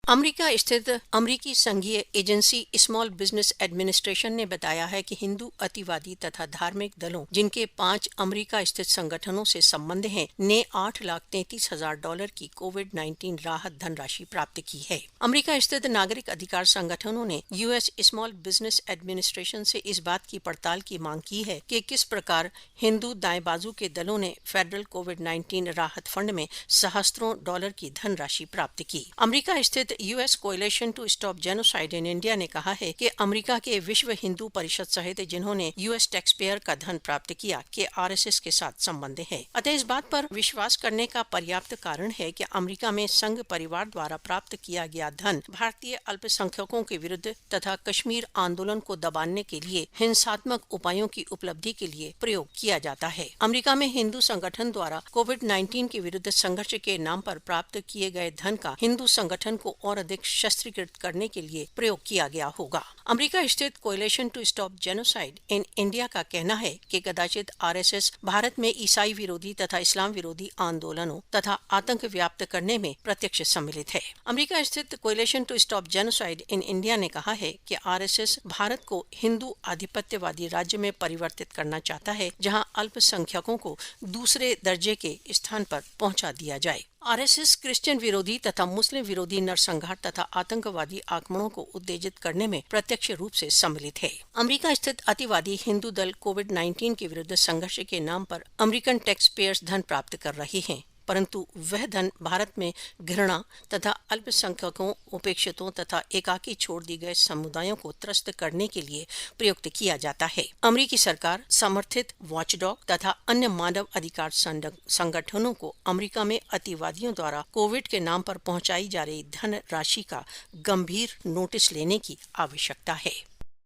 America स्थित अमेरिकी संघीय एजेंसी स्मॉल बिजनेस एडमिनिस्ट्रेशन ने बताया है कि हिंदू अतिवादी तथा धार्मिक दलों जिनके 5 अमेरिका स्थित संगठनों से संबंध हैं ने $8,33,000 की कोविड-19 राहत धनराशि प्राप्त की है। अमेरिका स्थित नागरिक अधिकार संगठनों ने यूएस स्मॉल बिजनेस एडमिनिस्ट्रेशन से इस बात की पड़ताल की मांग की है कि किस प्रकार हिंदू दाएं बाजू के दलों ने फेडरल कोविड-19 राहत फंड में सहस्त्रों डॉलर की धनराशि प्राप्त की। अमेरिका स्थित US coalition to stop genocide in India ने कहा है कि अमेरिका के विश्व हिंदू परिषद सहित जिन्होंने यूएस टैक्स पेयर का धन प्राप्त किया के आरएसएस के साथ संबंध है। अतः इस बात पर विश्वास करने का पर्याप्त कारण है कि अमेरिका में संघ परिवार द्वारा प्राप्त किया गया धन भारतीय अल्पसंख्यकों के विरुद्ध तथा कश्मीर आंदोलन को दबाने के लिए हिंसात्मक उपायों की उपलब्धि के लिए प्रयोग किया जाता है। अमेरिका में हिंदू संगठन द्वारा कोविड-19 के विरुद्ध संघर्ष के नाम पर प्राप्त किए गए धन का हिंदू संगठन को और अधिक शस्त्रीकृत करने के लिए प्रयोग किया गया होगा। अमेरिका स्थित coalition to stop genocide in India का कहना है कि कदाचित आरएसएस भारत में ईसाई विरोधी तथा इस्लाम विरोधी आंदोलनों तथा आतंक व्याप्त करने में प्रत्यक्ष सम्मिलित है। अमेरिका स्थित coalition to stop genocide in India ने कहा है कि आरएसएस भारत को हिंदू आधिपत्यवादी राज्य में परिवर्तित करना चाहता है, जहां अल्पसंख्यकों को दूसरे दर्जे के स्थान पर पहुंचा दिया जाए। आरएसएस क्रिश्चियन विरोधी तथा मुस्लिम विरोधी नरसंहार तथा आतंकवादी आक्रमणों को उत्तेजित करने में प्रत्यक्ष रूप से सम्मिलित है। अमेरिका स्थित अतिवादी हिंदू दल कोविड-19 के विरुद्ध संघर्ष के नाम पर अमेरिकन टैक्स पेयर्स धन प्राप्त कर रहे हैं, परंतु वह धन भारत में घृणा तथा अल्पसंख्यकों, उपेक्षितों तथा एकाकी छोड़ दी गए समुदायों को त्रस्त करने के लिए प्रयुक्त किया जाता है। अमेरिकी सरकार समर्थित वॉचडॉग तथा अन्य मानव अधिकार संगठनों को अमेरिका में अतिवादियों द्वारा कोविड के नाम पर पहुंचाई जा रही धन राशि का गंभीर नोटिस लेने की आवश्यकता है।